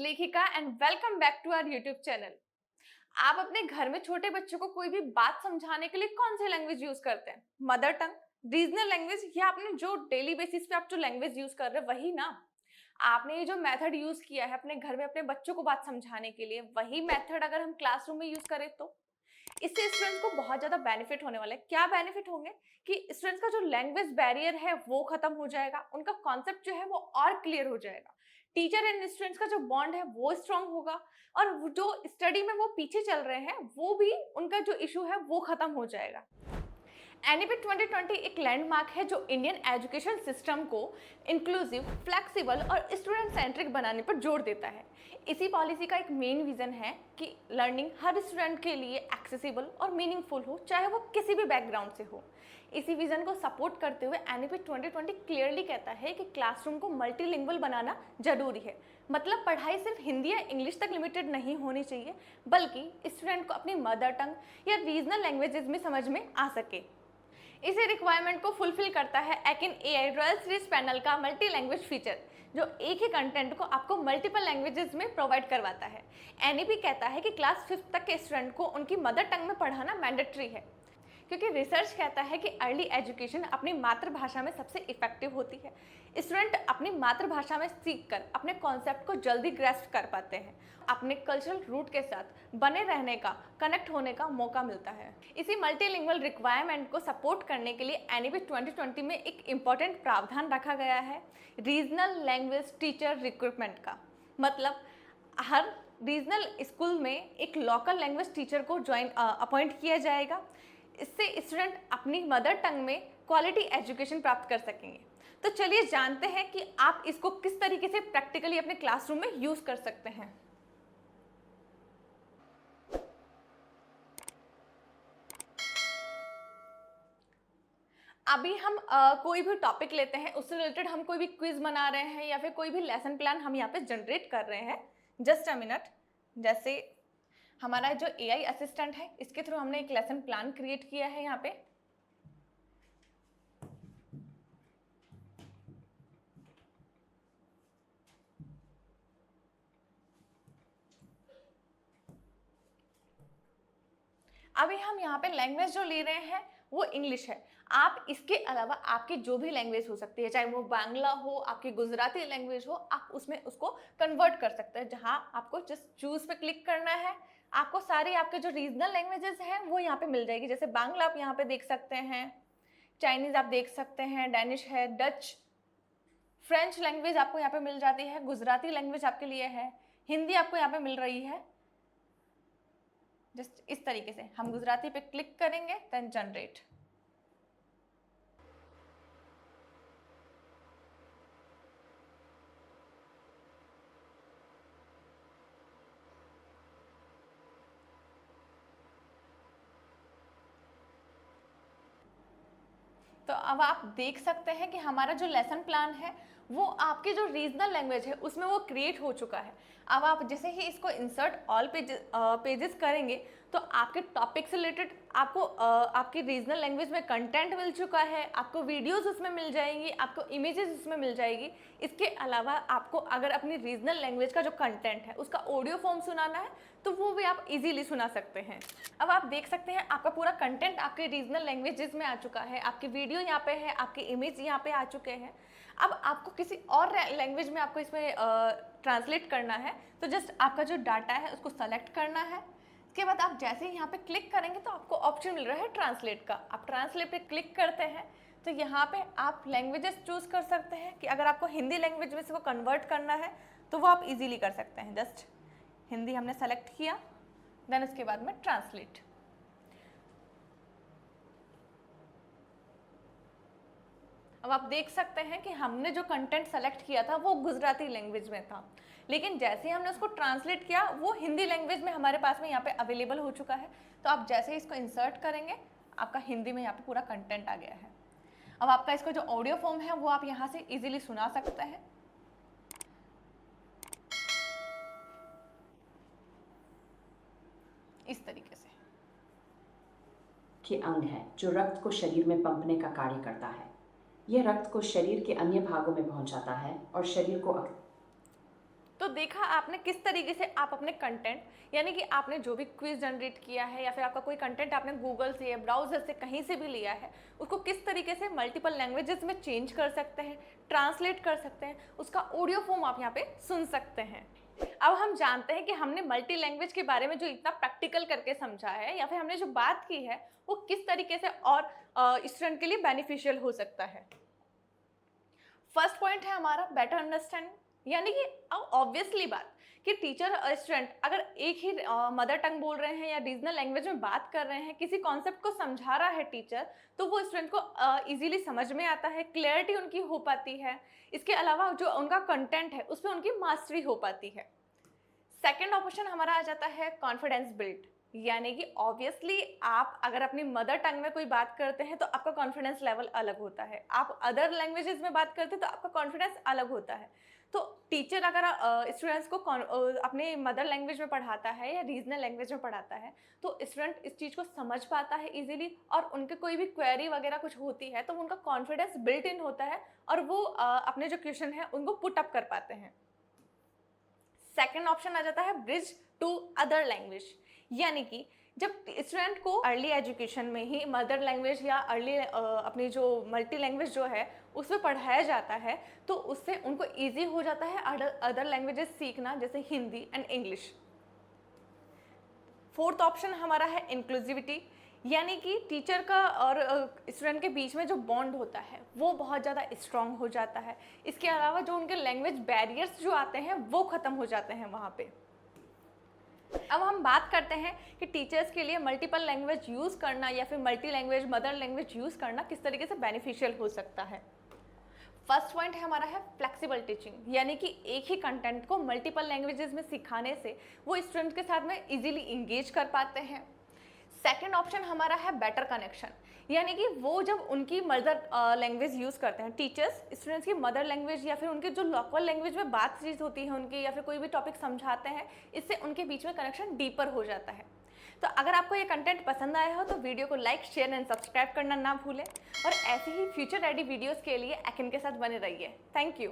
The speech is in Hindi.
लेखिका and welcome back to our YouTube channel. आप अपने घर में छोटे बच्चों को कोई भी बात समझाने के लिए कौन सी लैंग्वेज यूज करते हैं? मदर टंग, रीजनल लैंग्वेज, या आपने जो डेली बेसिस पे आप जो लैंग्वेज यूज कर रहे हैं वही ना? आपने ये जो मेथड यूज किया है अपने घर में अपने बच्चों को बात समझाने के लिए, वही मेथड अगर हम क्लासरूम में यूज करें तो इससे स्टूडेंट्स को बहुत ज्यादा बेनिफिट होने वाला है। क्या बेनिफिट होंगे कि स्टूडेंट्स का जो लैंग्वेज बैरियर है वो खत्म हो जाएगा, उनका कॉन्सेप्ट जो है वो और क्लियर हो जाएगा, टीचर एंड स्टूडेंट्स का जो बॉन्ड है वो स्ट्रांग होगा, और जो स्टडी में वो पीछे चल रहे हैं वो भी, उनका जो इशू है वो खत्म हो जाएगा। एनईपी 2020 एक लैंडमार्क है जो इंडियन एजुकेशन सिस्टम को इंक्लूसिव, फ्लेक्सिबल और स्टूडेंट सेंट्रिक बनाने पर जोर देता है। इसी पॉलिसी का एक मेन विजन है कि लर्निंग हर स्टूडेंट के लिए एक्सेसिबल और मीनिंगफुल हो, चाहे वो किसी भी बैकग्राउंड से हो। इसी विजन को सपोर्ट करते हुए एनईपी 2020 क्लियरली कहता है कि क्लासरूम को मल्टीलिंगुअल बनाना जरूरी है। मतलब पढ़ाई सिर्फ हिंदी या इंग्लिश तक लिमिटेड नहीं होनी चाहिए, बल्कि स्टूडेंट को अपनी मदर टंग या रीजनल लैंग्वेजेस में समझ में आ सके। इसी रिक्वायरमेंट को फुलफिल करता है Eakin AI royal series panel का मल्टी लैंग्वेज फीचर, जो एक ही कंटेंट को आपको मल्टीपल लैंग्वेजेस में प्रोवाइड करवाता है। एनईपी कहता है कि क्लास 5 तक के स्टूडेंट को उनकी मदर टंग में पढ़ाना मैंडेटरी है, क्योंकि रिसर्च कहता है कि अर्ली एजुकेशन अपनी मातृभाषा में सबसे इफेक्टिव होती है। स्टूडेंट अपनी मातृभाषा में सीखकर अपने कॉन्सेप्ट को जल्दी ग्रैस्प कर पाते हैं, अपने कल्चरल रूट के साथ बने रहने का, कनेक्ट होने का मौका मिलता है। इसी मल्टीलिंगुअल रिक्वायरमेंट को सपोर्ट करने के लिए एनईपी 2020 में एक इम्पॉर्टेंट प्रावधान रखा गया है, रीजनल लैंग्वेज टीचर रिक्रूटमेंट का। मतलब हर रीजनल स्कूल में एक लोकल लैंग्वेज टीचर को अपॉइंट किया जाएगा। इससे स्टूडेंट अपनी मदर टंग में क्वालिटी एजुकेशन प्राप्त कर सकेंगे। तो चलिए जानते हैं कि आप इसको किस तरीके से प्रैक्टिकली अपने क्लासरूम में यूज कर सकते हैं। अभी हम कोई भी टॉपिक लेते हैं, उससे रिलेटेड हम कोई भी क्विज बना रहे हैं या फिर कोई भी लेसन प्लान हम यहाँ पे जनरेट कर रहे हैं। Just a minute. जैसे हमारा जो एआई असिस्टेंट है, इसके थ्रू हमने एक लेसन प्लान क्रिएट किया है यहाँ पे। अभी हम यहाँ पे लैंग्वेज जो ले रहे हैं वो इंग्लिश है। आप इसके अलावा आपकी जो भी लैंग्वेज हो सकती है, चाहे वो बांग्ला हो, आपकी गुजराती लैंग्वेज हो, आप उसमें उसको कन्वर्ट कर सकते हैं। जहाँ आपको जस्ट चूज पे क्लिक करना है, आपको सारी आपके जो रीजनल लैंग्वेजेस हैं वो यहाँ पे मिल जाएगी। जैसे बांग्ला आप यहाँ पे देख सकते हैं, चाइनीज आप देख सकते हैं, डेनिश है, डच, फ्रेंच लैंग्वेज आपको यहाँ पे मिल जाती है, गुजराती लैंग्वेज आपके लिए है, हिंदी आपको यहाँ पे मिल रही है। जस्ट इस तरीके से हम गुजराती पे क्लिक करेंगे, देन जनरेट। तो अब आप देख सकते हैं कि हमारा जो लेसन प्लान है वो आपकी जो रीजनल लैंग्वेज है उसमें वो क्रिएट हो चुका है। अब आप जैसे ही इसको इंसर्ट ऑल पेजेस करेंगे तो आपके टॉपिक से रिलेटेड आपको आपकी रीजनल लैंग्वेज में कंटेंट मिल चुका है, आपको वीडियोस उसमें मिल जाएंगी, आपको इमेजेस उसमें मिल जाएगी। इसके अलावा आपको अगर अपनी रीजनल लैंग्वेज का जो कंटेंट है उसका ऑडियो फॉर्म सुनाना है तो वो भी आप इजीली सुना सकते हैं। अब आप देख सकते हैं आपका पूरा कंटेंट आपके रीजनल लैंग्वेजेस में आ चुका है, आपकी वीडियो यहाँ पे है, आपके इमेज यहाँ पे आ चुके हैं। अब आपको किसी और लैंग्वेज में आपको इसमें ट्रांसलेट करना है तो जस्ट आपका जो डाटा है उसको सेलेक्ट करना है। इसके बाद आप जैसे ही यहाँ पे क्लिक करेंगे तो आपको ऑप्शन मिल रहा है ट्रांसलेट का। आप ट्रांसलेट पे क्लिक करते हैं तो यहाँ पे आप लैंग्वेजेस चूज कर सकते हैं कि अगर आपको हिंदी लैंग्वेज में से वो कन्वर्ट करना है तो वो आप इजीली कर सकते हैं। जस्ट हिंदी हमने सेलेक्ट किया, देन उसके बाद में ट्रांसलेट। अब आप देख सकते हैं कि हमने जो कंटेंट सेलेक्ट किया था वो गुजराती लैंग्वेज में था, लेकिन जैसे ही हमने उसको ट्रांसलेट किया वो हिंदी लैंग्वेज में हमारे पास में यहाँ पे अवेलेबल हो चुका है। तो आप जैसे ही इसको इंसर्ट करेंगे आपका हिंदी में यहाँ पे पूरा कंटेंट आ गया है। अब आपका इसका जो ऑडियो फॉर्म है वो आप यहाँ से इजीली सुना सकते हैं। इस तरीके से के अंग है जो रक्त को शरीर में पंपने का कार्य करता है। यह रक्त को शरीर के अन्य भागों में पहुंचाता है और शरीर को तो देखा आपने किस तरीके से आप अपने कंटेंट यानी कि आपने जो भी क्विज जनरेट किया है या फिर आपका कोई कंटेंट आपने गूगल से या ब्राउजर से कहीं से भी लिया है, उसको किस तरीके से मल्टीपल लैंग्वेजेस में चेंज कर सकते हैं, ट्रांसलेट कर सकते हैं, उसका ऑडियो फॉर्म आप यहाँ पे सुन सकते हैं। अब हम जानते हैं कि हमने मल्टी लैंग्वेज के बारे में जो इतना प्रैक्टिकल करके समझा है या फिर हमने जो बात की है वो किस तरीके से और स्टूडेंट के लिए बेनिफिशियल हो सकता है। फर्स्ट पॉइंट है हमारा बेटर अंडरस्टैंडिंग, यानी कि अब ऑब्वियसली बात कि टीचर और स्टूडेंट अगर एक ही मदर टंग बोल रहे हैं या रीजनल लैंग्वेज में बात कर रहे हैं, किसी कॉन्सेप्ट को समझा रहा है टीचर, तो वो स्टूडेंट को इजीली समझ में आता है, क्लैरिटी उनकी हो पाती है। इसके अलावा जो उनका कंटेंट है उस पर उनकी मास्टरी हो पाती है। सेकेंड ऑप्शन हमारा आ जाता है कॉन्फिडेंस बिल्ड, यानी कि ऑब्वियसली आप अगर अपनी मदर टंग में कोई बात करते हैं तो आपका कॉन्फिडेंस लेवल अलग होता है, आप अदर लैंग्वेजेस में बात करते हैं तो आपका कॉन्फिडेंस अलग होता है। तो टीचर अगर स्टूडेंट्स को अपने मदर लैंग्वेज में पढ़ाता है या रीजनल लैंग्वेज में पढ़ाता है तो स्टूडेंट इस चीज़ को समझ पाता है इजीली, और उनके कोई भी क्वेरी वगैरह कुछ होती है तो उनका कॉन्फिडेंस बिल्ट इन होता है और वो अपने जो क्वेश्चन है उनको पुट अप कर पाते हैं। सेकेंड ऑप्शन आ जाता है ब्रिज टू अदर लैंग्वेज, यानी कि जब स्टूडेंट को अर्ली एजुकेशन में ही मदर लैंग्वेज या अर्ली अपनी जो मल्टी लैंग्वेज जो है उसमें पढ़ाया जाता है तो उससे उनको इजी हो जाता है अदर लैंग्वेजेस सीखना, जैसे Hindi and English. Fourth option हमारा है इंक्लूसिविटी, यानी कि टीचर का और स्टूडेंट के बीच में जो बॉन्ड होता है वो बहुत ज़्यादा स्ट्रांग हो जाता है। इसके अलावा जो उनके लैंग्वेज बैरियर्स जो आते हैं वो ख़त्म हो जाते हैं वहाँ पे। अब हम बात करते हैं कि टीचर्स के लिए मल्टीपल लैंग्वेज यूज़ करना या फिर multi language mother language use करना किस तरीके से बेनिफिशियल हो सकता है। फर्स्ट पॉइंट है हमारा है फ्लेक्सिबल टीचिंग, यानी कि एक ही कंटेंट को मल्टीपल लैंग्वेजेस में सिखाने से वो स्टूडेंट के साथ में इजीली इंगेज कर पाते हैं। सेकेंड ऑप्शन हमारा है बेटर कनेक्शन, यानी कि वो जब उनकी मदर लैंग्वेज यूज़ करते हैं टीचर्स स्टूडेंट्स की मदर लैंग्वेज या फिर उनके जो लोकल लैंग्वेज में बातचीत होती है उनकी या फिर कोई भी टॉपिक समझाते हैं, इससे उनके बीच में कनेक्शन डीपर हो जाता है। तो अगर आपको ये कंटेंट पसंद आया हो तो वीडियो को लाइक शेयर एंड सब्सक्राइब करना ना भूलें और ऐसे ही फ्यूचर रेडी वीडियोज़ के लिए अकिन के साथ बने रहिए। Thank you.